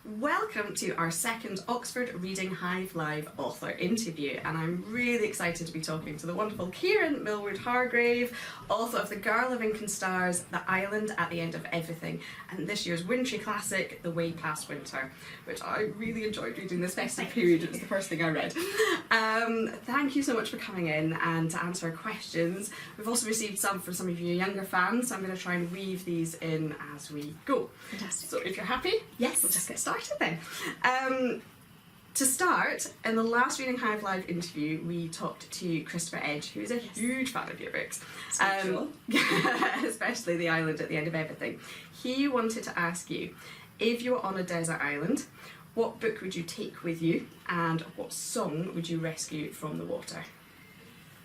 Welcome to our second Oxford Reading Hive Live author interview, and I'm really excited to be talking to the wonderful Kiran Millwood Hargrave, author of The Girl of Ink and Stars, The Island at the End of Everything, and this year's wintry classic, The Way Past Winter, which I really enjoyed reading this festive period. It was the first thing I read. Thank you so much for coming in and to answer our questions. We've also received some from some of you younger fans, so I'm going to try and weave these in as we go. Fantastic. So if you're happy, yes, we'll just get started then. To start, in the last Reading Hive Live interview, we talked to Christopher Edge, who is a huge fan of your books, especially The Island at the End of Everything. He wanted to ask you, if you were on a desert island, what book would you take with you, and what song would you rescue from the water?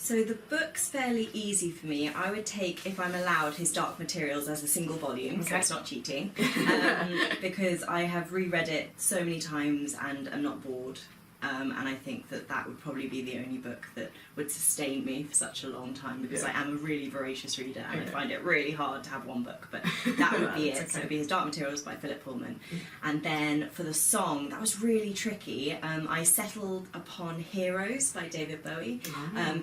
So the book's fairly easy for me. I would take, if I'm allowed, his Dark Materials as a single volume, so it's not cheating, because I have reread it so many times and am not bored. And I think that that would probably be the only book that would sustain me for such a long time, because I am a really voracious reader and I find it really hard to have one book, but that would be it. So it would be his Dark Materials by Philip Pullman. And then for the song, that was really tricky. I settled upon Heroes by David Bowie,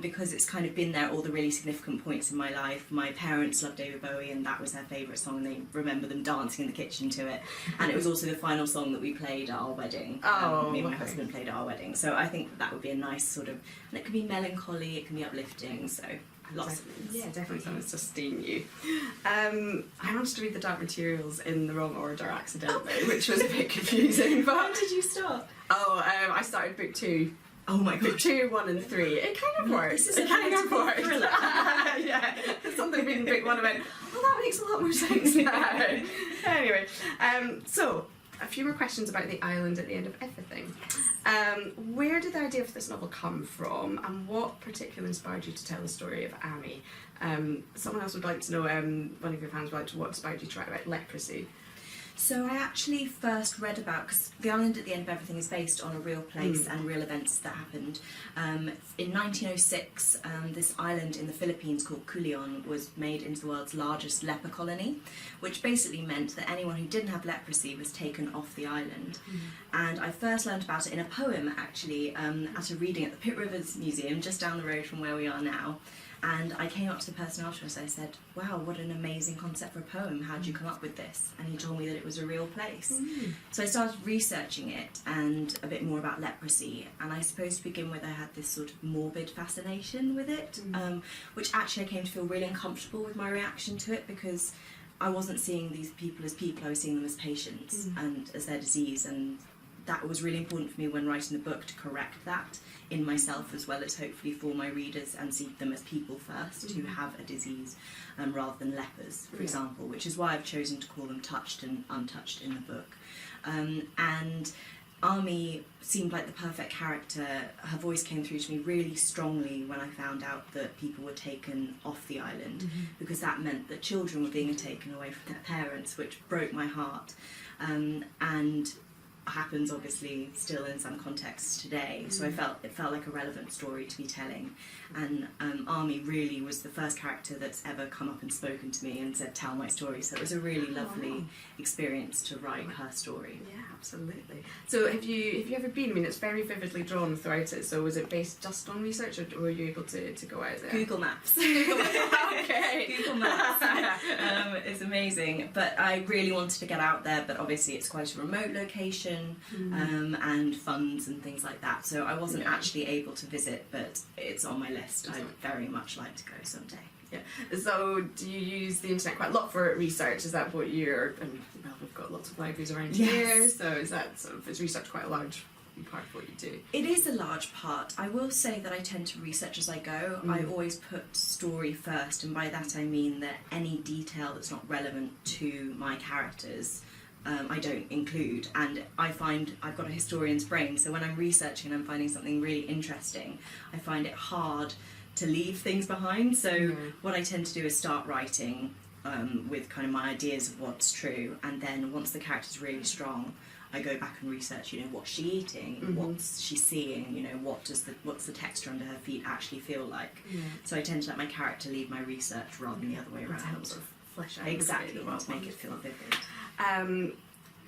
because it's kind of been there at all the really significant points in my life. My parents love David Bowie and that was their favourite song, and they remember them dancing in the kitchen to it. And it was also the final song that we played at our wedding. Me and my husband played at our wedding, so I think that would be a nice sort of, and it can be melancholy, it can be uplifting, so lots of things. Yeah, definitely something to sustain you. I managed to read the Dark Materials in the wrong order accidentally, which was a bit confusing. But When did you start? I started book 2. Oh my god. Book 2, 1 and 3. It kind of works. This is a kind of works. Yeah, something reading book 1 I went, oh, that makes a lot more sense now. Anyway, so a few more questions about The Island at the End of Everything. Where did the idea for this novel come from, and what particularly inspired you to tell the story of Amy? Someone else would like to know, one of your fans would like to know what inspired you to write about leprosy. So I actually first read about, because The Island at the End of Everything is based on a real place and real events that happened. In 1906, this island in the Philippines called Culion was made into the world's largest leper colony, which basically meant that anyone who didn't have leprosy was taken off the island. And I first learned about it in a poem, actually, at a reading at the Pitt Rivers Museum, just down the road from where we are now. And I came up to the person afterwards, I said, wow, what an amazing concept for a poem, how did you come up with this? And he told me that it was a real place. So I started researching it and a bit more about leprosy, and I suppose to begin with I had this sort of morbid fascination with it, which actually I came to feel really uncomfortable with my reaction to it, because I wasn't seeing these people as people, I was seeing them as patients and as their disease, and that was really important for me when writing the book, to correct that in myself as well as hopefully for my readers, and see them as people first who have a disease, rather than lepers, for example, which is why I've chosen to call them touched and untouched in the book. And Ami seemed like the perfect character. Her voice came through to me really strongly when I found out that people were taken off the island, because that meant that children were being taken away from their parents, which broke my heart, and happens obviously still in some contexts today. So it felt like a relevant story to be telling, and Ami really was the first character that's ever come up and spoken to me and said, tell my story. So it was a really lovely experience to write her story. Yeah, absolutely. So have you ever been, I mean, it's very vividly drawn throughout it, so was it based just on research, or were you able to go out there? Google Maps. Okay. Google Maps is amazing, but I really wanted to get out there, but obviously it's quite a remote location, and funds and things like that, so I wasn't actually able to visit, but it's on my list. I'd very much like to go someday. Yeah. So do you use the internet quite a lot for research? Is that what you're, and well, we've got lots of libraries around here, so is that sort of, is research quite a large part of what you do? It is a large part. I will say that I tend to research as I go. I always put story first, and by that I mean that any detail that's not relevant to my characters I don't include, and I find I've got a historian's brain, so when I'm researching and I'm finding something really interesting, I find it hard to leave things behind. So what I tend to do is start writing with kind of my ideas of what's true, and then once the character's really strong, I go back and research, you know, what's she eating, what's she seeing, you know, what's the texture under her feet actually feel like. So I tend to let my character lead my research rather than the other way around. To help sort of flesh out exactly, to make it feel vivid.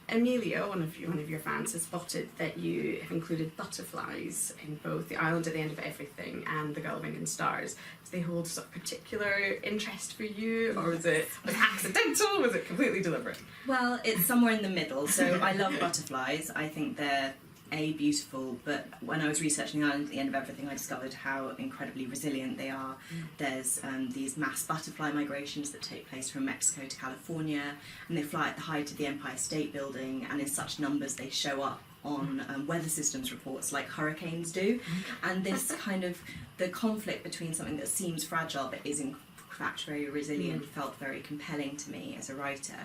Amelia, one of your fans, has spotted that you have included butterflies in both The Island at the End of Everything and The Girl Living in Stars. Do they hold sort of particular interest for you, or was it accidental? Was it completely deliberate? Well, it's somewhere in the middle. So I love butterflies. I think they're beautiful, but when I was researching The Island at the End of Everything, I discovered how incredibly resilient they are. There's these mass butterfly migrations that take place from Mexico to California, and they fly at the height of the Empire State Building, and in such numbers they show up on weather systems reports like hurricanes do. And this kind of, the conflict between something that seems fragile but is in fact very resilient felt very compelling to me as a writer.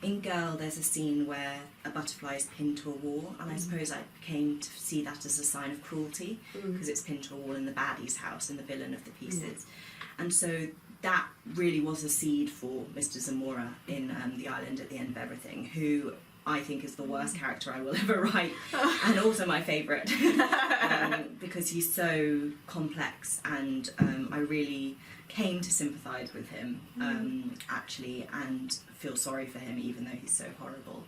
In Girl, there's a scene where a butterfly is pinned to a wall, and I suppose I came to see that as a sign of cruelty, because it's pinned to a wall in the baddie's house, in the villain of the pieces. And so that really was a seed for Mr. Zamora in The Island at the End of Everything, who I think is the worst character I will ever write, and also my favourite, because he's so complex, and I really came to sympathise with him, actually, and feel sorry for him, even though he's so horrible.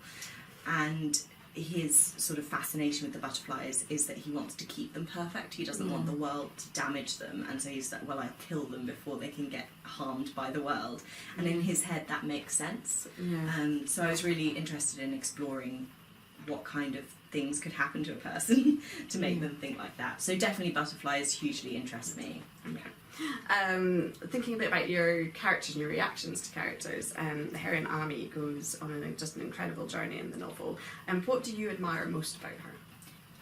And his sort of fascination with the butterflies is that he wants to keep them perfect. He doesn't want the world to damage them, and so he's like, well, I kill them before they can get harmed by the world. And in his head, that makes sense. So I was really interested in exploring what kind of things could happen to a person to make them think like that. So definitely butterflies hugely interest me. Thinking a bit about your characters and your reactions to characters, the heroine Ami goes on just an incredible journey in the novel. What do you admire most about her?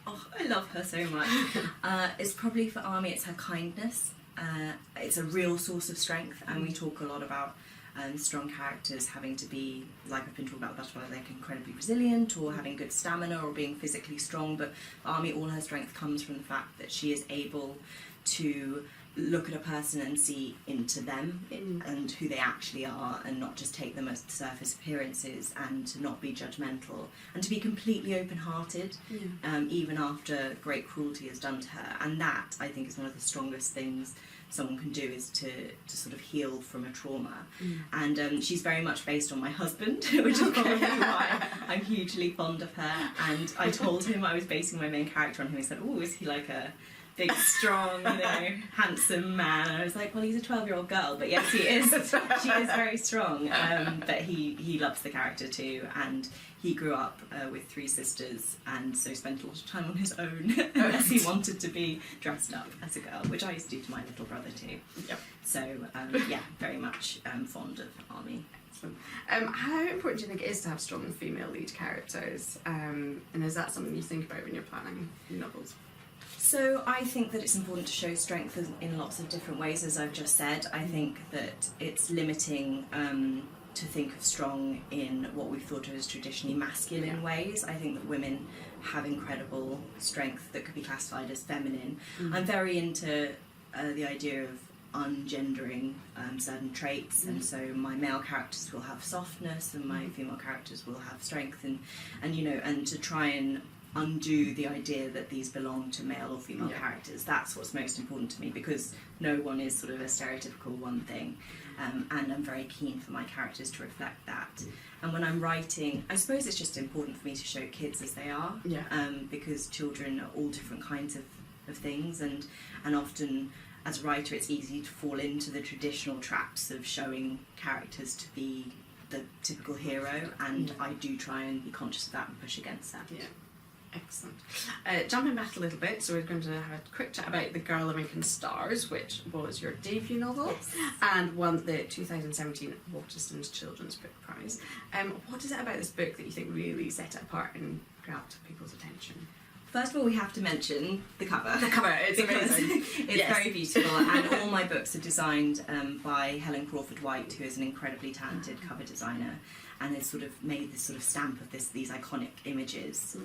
Oh, I love her so much. It's probably for Ami, it's her kindness. It's a real source of strength, and we talk a lot about strong characters having to be, like I've been talking about butterflies, like incredibly resilient or having good stamina or being physically strong, but for Ami, all her strength comes from the fact that she is able to look at a person and see into them and who they actually are, and not just take them as surface appearances, and to not be judgmental, and to be completely open-hearted, even after great cruelty is done to her. And that, I think, is one of the strongest things someone can do, is to sort of heal from a trauma. And she's very much based on my husband, which is probably why I'm hugely fond of her. And I told him I was basing my main character on him. He said, oh, is he like a big, strong, handsome man? And I was like, well, he's a 12-year-old girl, but yes, he is. She is very strong. But he loves the character too, and he grew up with 3 sisters, and so spent a lot of time on his own as he wanted to be dressed up as a girl, which I used to do to my little brother too. So yeah, very much fond of Ami. How important do you think it is to have strong female lead characters? And is that something you think about when you're planning novels? So I think that it's important to show strength in lots of different ways, as I've just said. I think that it's limiting to think of strong in what we've thought of as traditionally masculine ways. I think that women have incredible strength that could be classified as feminine. I'm very into the idea of ungendering certain traits, and so my male characters will have softness and my female characters will have strength, and to try and undo the idea that these belong to male or female characters. That's what's most important to me, because no one is sort of a stereotypical one thing, and I'm very keen for my characters to reflect that. And when I'm writing, I suppose it's just important for me to show kids as they are, because children are all different kinds of things, and often as a writer it's easy to fall into the traditional traps of showing characters to be the typical hero, and I do try and be conscious of that and push against that. Excellent. Jumping back a little bit, so we're going to have a quick chat about The Girl Living in Stars, which was your debut novel and won the 2017 Waterstone's Children's Book Prize. What is it about this book that you think really set it apart and grabbed people's attention? First of all, we have to mention the cover. The cover, it's amazing. It's very beautiful, and all my books are designed by Helen Crawford White, who is an incredibly talented cover designer, and has sort of made this sort of stamp of these iconic images.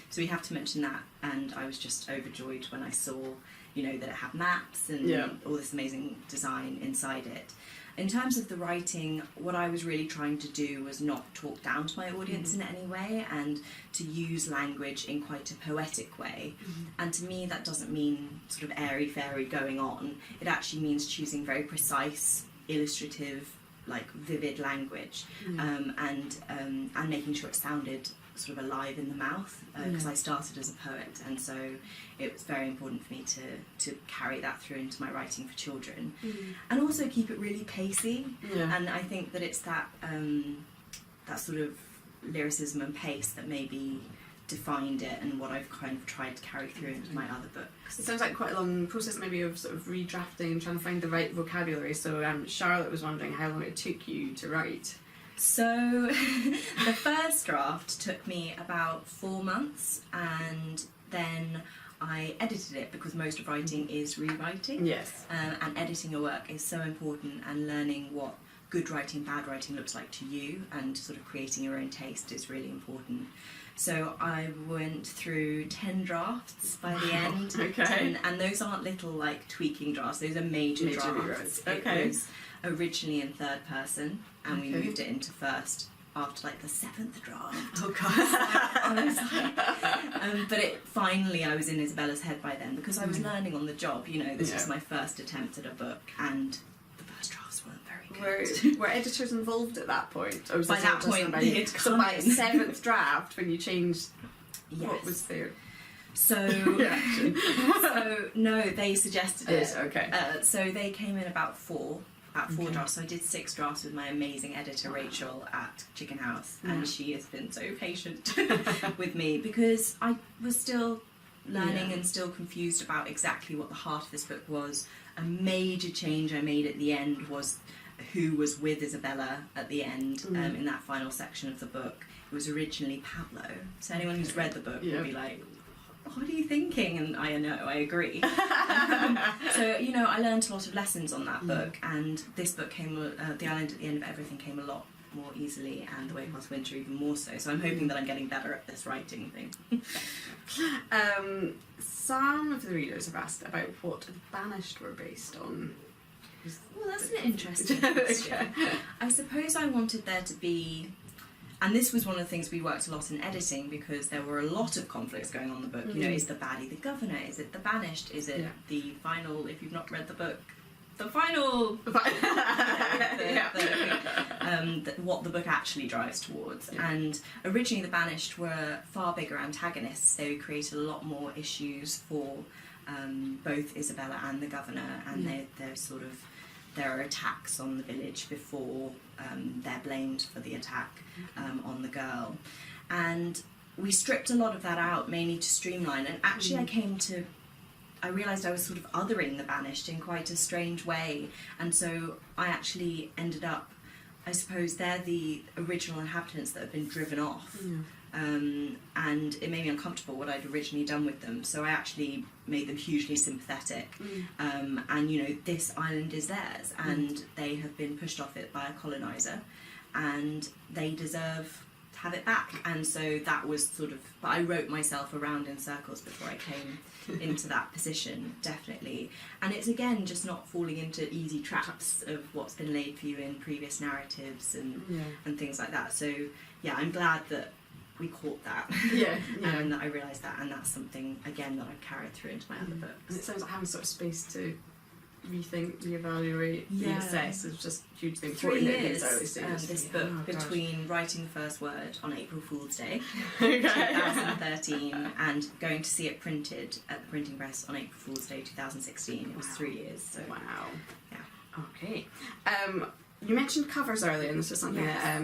So we have to mention that, and I was just overjoyed when I saw, that it had maps and all this amazing design inside it. In terms of the writing, what I was really trying to do was not talk down to my audience in any way, and to use language in quite a poetic way. And to me, that doesn't mean sort of airy-fairy going on. It actually means choosing very precise, illustrative, like vivid language, and making sure it sounded sort of alive in the mouth, because I started as a poet, and so it was very important for me to carry that through into my writing for children, and also keep it really pacey. And I think that it's that that sort of lyricism and pace that maybe defined it, and what I've kind of tried to carry through into my other books. It sounds like quite a long process maybe of sort of redrafting and trying to find the right vocabulary. So Charlotte was wondering how long it took you to write. So the first draft took me about 4 months, and then I edited it, because most of writing is rewriting. Yes. And editing your work is so important, and learning what good writing, bad writing looks like to you, and sort of creating your own taste is really important. So I went through 10 drafts by the end. Okay. And those aren't little like tweaking drafts, those are major drafts. Okay. It was originally in third person, and we moved it into first after like the 7th draft. Oh god. I was like, but finally I was in Isabella's head by then, because I was learning on the job, you know, this was my first attempt at a book, and the first drafts weren't very good. Were editors involved at that point? Or was By that point, they'd so come by in. 7th draft, when you changed, Yes. what was there? So, so no, they suggested it. Okay. So they came in about four drafts. So I did 6 drafts with my amazing editor Rachel at Chicken House, and she has been so patient with me, because I was still learning and still confused about exactly what the heart of this book was. A major change I made at the end was who was with Isabella at the end, in that final section of the book. It was originally Pablo. So anyone who's read the book will be like, what are you thinking? And I know, I agree. So, you know, I learned a lot of lessons on that book, and this book came, The Island at the End of Everything came a lot more easily, and The Way Past Winter even more so. So I'm hoping that I'm getting better at this writing thing. Some of the readers have asked about what Banished were based on. Well, that's an interesting question. I suppose I wanted there to be, and this was one of the things we worked a lot in editing, because there were a lot of conflicts going on in the book. You know, is the baddie the governor? Is it the banished? Is it the final, if you've not read the book, the final, what the book actually drives towards. And originally the banished were far bigger antagonists. They created a lot more issues for both Isabella and the governor, and there are attacks on the village before they're blamed for the attack on the girl. And we stripped a lot of that out, mainly to streamline, and actually I realised I was sort of othering the banished in quite a strange way, and so I actually ended up, I suppose they're the original inhabitants that have been driven off, and it made me uncomfortable what I'd originally done with them, so I actually made them hugely sympathetic, and you know, this island is theirs, and they have been pushed off it by a coloniser, and they deserve to have it back. And so that was sort of, but I wrote myself around in circles before I came into that position, definitely. And it's again just not falling into easy traps of what's been laid for you in previous narratives and things like that. So yeah, I'm glad that we caught that, and that I realised that, and that's something again that I've carried through into my other books. And it sounds like having sort of space to rethink, reevaluate, reassess is just a huge thing. 3 years, this this book, between writing the first word on April Fool's Day, Okay. 2013, and going to see it printed at the printing press on April Fool's Day 2016. It was 3 years. So. Wow. Yeah. Okay. You mentioned covers earlier, and this was something that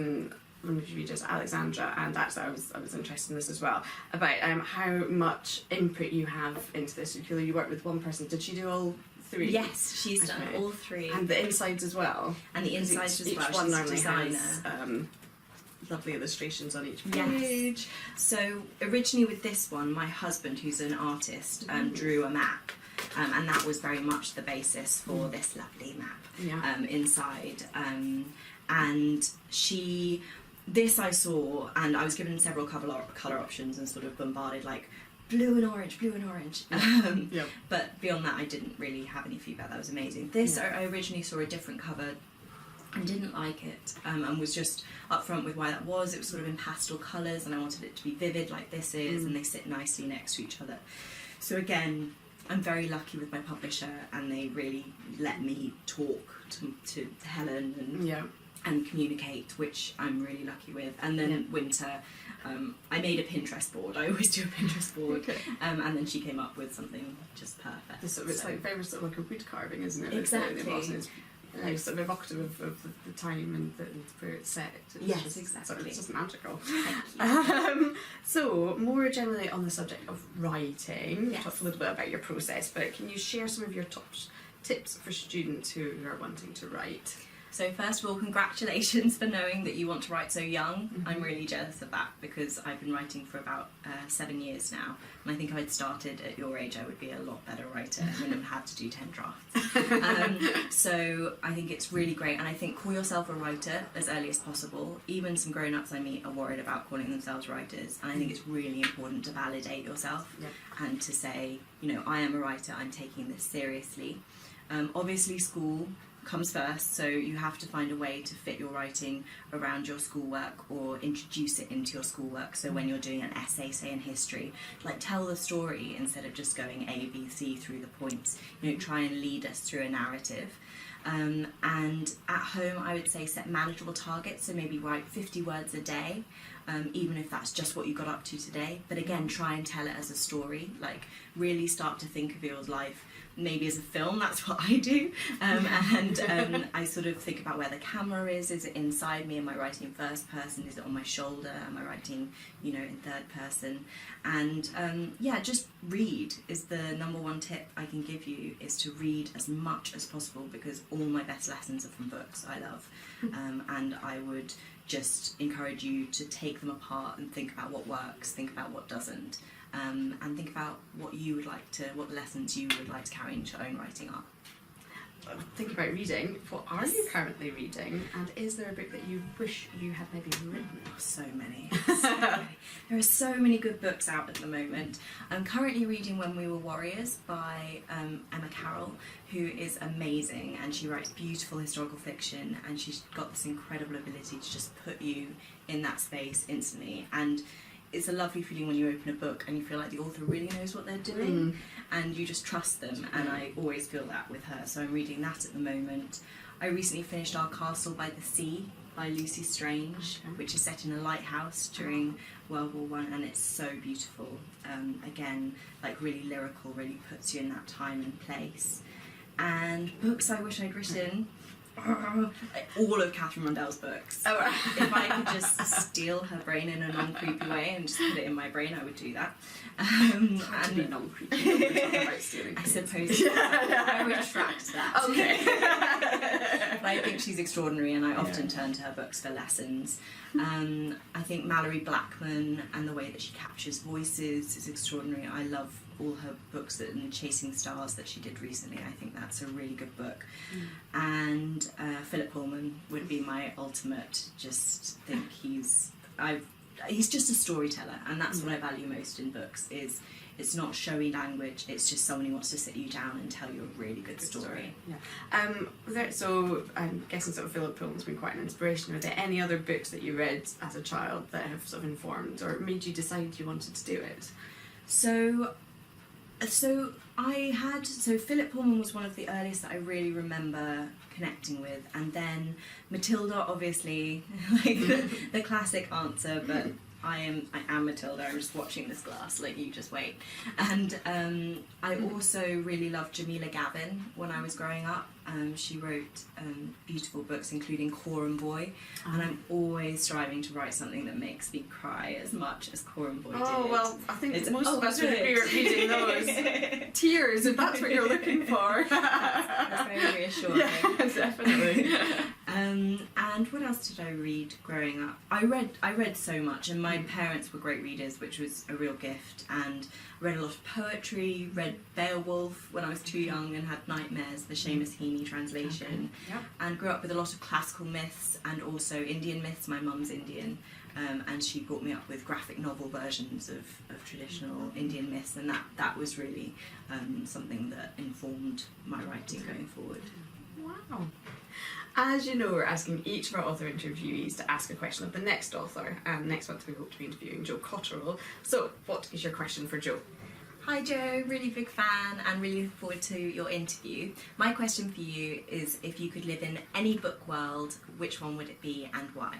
one of your readers, Alexandra, and actually I was interested in this as well, about how much input you have into this. You feel you work with one person. Did she do all 3? Yes, she's done all 3. And the insides as well. And the insides as well. Each one She's normally a designer. has lovely illustrations on each page. Yes. So originally with this one, my husband, who's an artist, drew a map. And that was very much the basis for this lovely map inside. And this I saw, and I was given several colour options and sort of bombarded like blue and orange. But beyond that, I didn't really have any feedback. That was amazing. This, I originally saw a different cover and didn't like it, and was just upfront with why that was. It was sort of in pastel colours, and I wanted it to be vivid like this is, and they sit nicely next to each other. So again, I'm very lucky with my publisher, and they really let me talk to Helen, and and communicate, which I'm really lucky with. And then winter, I made a Pinterest board. I always do a Pinterest board. Okay. And then she came up with something just perfect. It's like very sort of like a wood carving, isn't it? Exactly. It's sort of evocative of the time and where it's set. Yes, exactly. It's just magical. So, more generally on the subject of writing, you talked a little bit about your process, but can you share some of your top tips for students who are wanting to write? So first of all, congratulations for knowing that you want to write so young. I'm really jealous of that because I've been writing for about 7 years now, and I think if I'd started at your age I would be a lot better writer and wouldn't have had to do 10 drafts. So I think it's really great, and I think call yourself a writer as early as possible. Even some grown-ups I meet are worried about calling themselves writers, and I think it's really important to validate yourself and to say, you know, I am a writer, I'm taking this seriously. Obviously school comes first, so you have to find a way to fit your writing around your schoolwork or introduce it into your schoolwork. So when you're doing an essay, say in history, like tell the story instead of just going A, B, C through the points. You know, try and lead us through a narrative. And at home I would say set manageable targets, so maybe write 50 words a day, even if that's just what you got up to today. But again, try and tell it as a story, like really start to think of your life maybe as a film. That's what I do. I sort of think about where the camera is it inside me, am I writing in first person, is it on my shoulder, am I writing, you know, in third person? And just read is the number one tip I can give you, is to read as much as possible, because all my best lessons are from books I love. And I would just encourage you to take them apart and think about what works, think about what doesn't. And think about what lessons you would like to carry into your own writing are. Think about reading. What are you currently reading? And is there a book that you wish you had maybe written? Oh, so many. There are so many good books out at the moment. I'm currently reading When We Were Warriors by Emma Carroll, who is amazing, and she writes beautiful historical fiction, and she's got this incredible ability to just put you in that space instantly. And it's a lovely feeling when you open a book and you feel like the author really knows what they're doing and you just trust them, and I always feel that with her, so I'm reading that at the moment. I recently finished Our Castle by the Sea by Lucy Strange, which is set in a lighthouse during World War I, and it's so beautiful. Again, like really lyrical, really puts you in that time and place. And books I wish I'd written, all of Catherine Rundell's books. If I could just steal her brain in a non-creepy way and just put it in my brain, I would do that. And be non-creepy. I suppose I retract that. Okay. But I think she's extraordinary, and I often turn to her books for lessons. I think Mallory Blackman and the way that she captures voices is extraordinary. I love all her books and Chasing Stars that she did recently. I think that's a really good book. And Philip Pullman would be my ultimate. Just think he's just a storyteller, and that's what I value most in books. Is it's not showy language, it's just someone who wants to sit you down and tell you a really good story. So I'm guessing sort of Philip Pullman's been quite an inspiration. Are there any other books that you read as a child that have sort of informed or made you decide you wanted to do it? So Philip Pullman was one of the earliest that I really remember connecting with, and then Matilda, obviously, like the classic answer, but I am Matilda, I'm just watching this glass, like you just wait. And I also really loved Jamila Gavin when I was growing up. She wrote beautiful books, including Coram Boy, and I'm always striving to write something that makes me cry as much as Coram Boy did. Oh, well, I think most of us would be reading those. Tears, if that's what you're looking for. That's very reassuring. Yeah, definitely. And what else did I read growing up? I read so much, and my parents were great readers, which was a real gift, and read a lot of poetry, read Beowulf when I was too young and had nightmares, the Seamus Heaney translation, and grew up with a lot of classical myths and also Indian myths. My mum's Indian, and she brought me up with graphic novel versions of traditional Indian myths, and that was really something that informed my writing going forward. Wow. As you know, we're asking each of our author interviewees to ask a question of the next author, and next month we hope to be interviewing Jo Cotterill. So, what is your question for Jo? Hi Joe, really big fan and really look forward to your interview. My question for you is, if you could live in any book world, which one would it be and why?